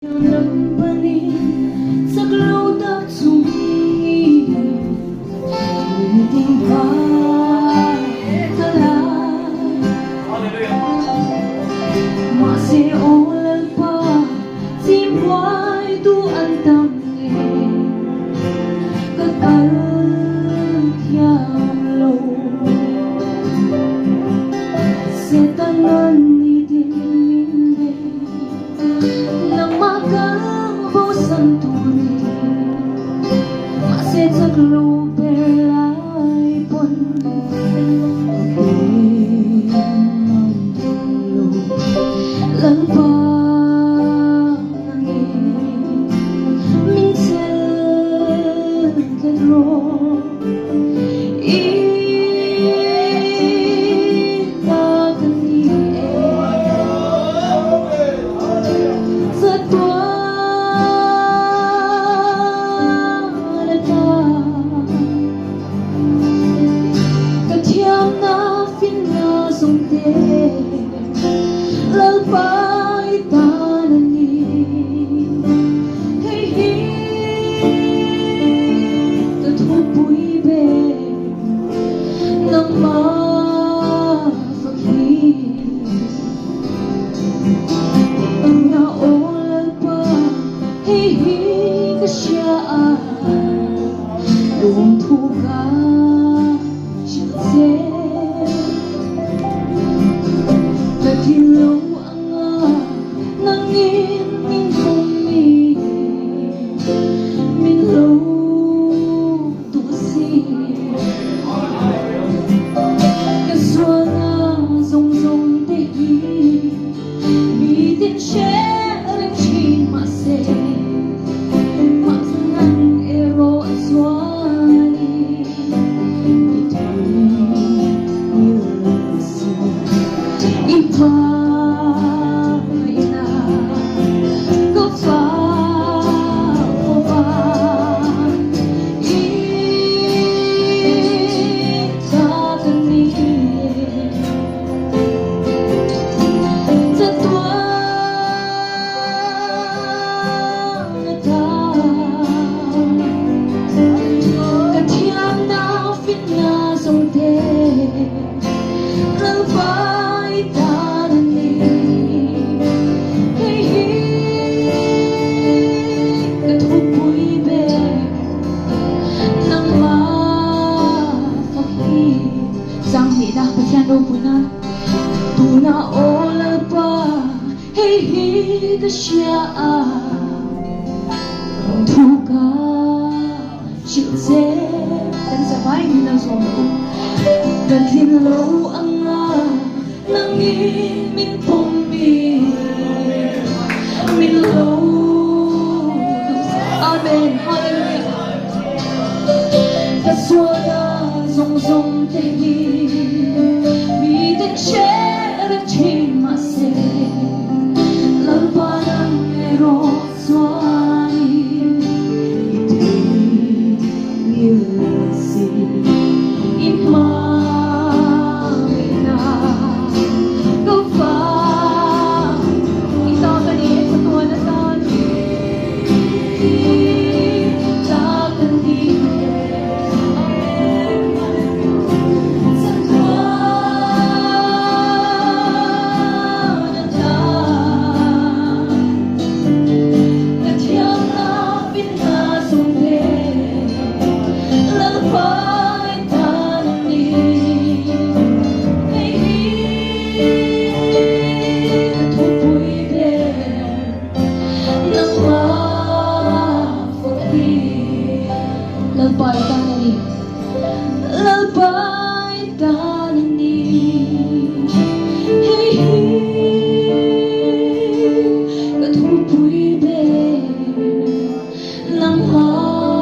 Nagpanin sa cloud at sumi Ulitin pa talag Masiolal pa si buhay tuan tangi Kakalat yang lo Setanan ni diminde Nang magabaw santuri Masit sa globelay pon Lalpangin Minsan kadro Lalpai tanani Hey hey Tatupui be Nang mafakis Tuna olal pa Hey hey kasyaan Luong tuka Siyase Naghilaw Tuna olal pa Hey hey kasyaan Tuka Siyase Dan sabay nilang sumpo Naghinlaw ang Nangin min pumbi Minlaw Amen Hallelujah Kaswala Zong tehi Bitin share Chimase Lalpanang ero swani Iti Yasi Imamina Gapa Ito kanit sa tuwa na tani Lalpai tanani Hey hey Katupui be Nang mafakir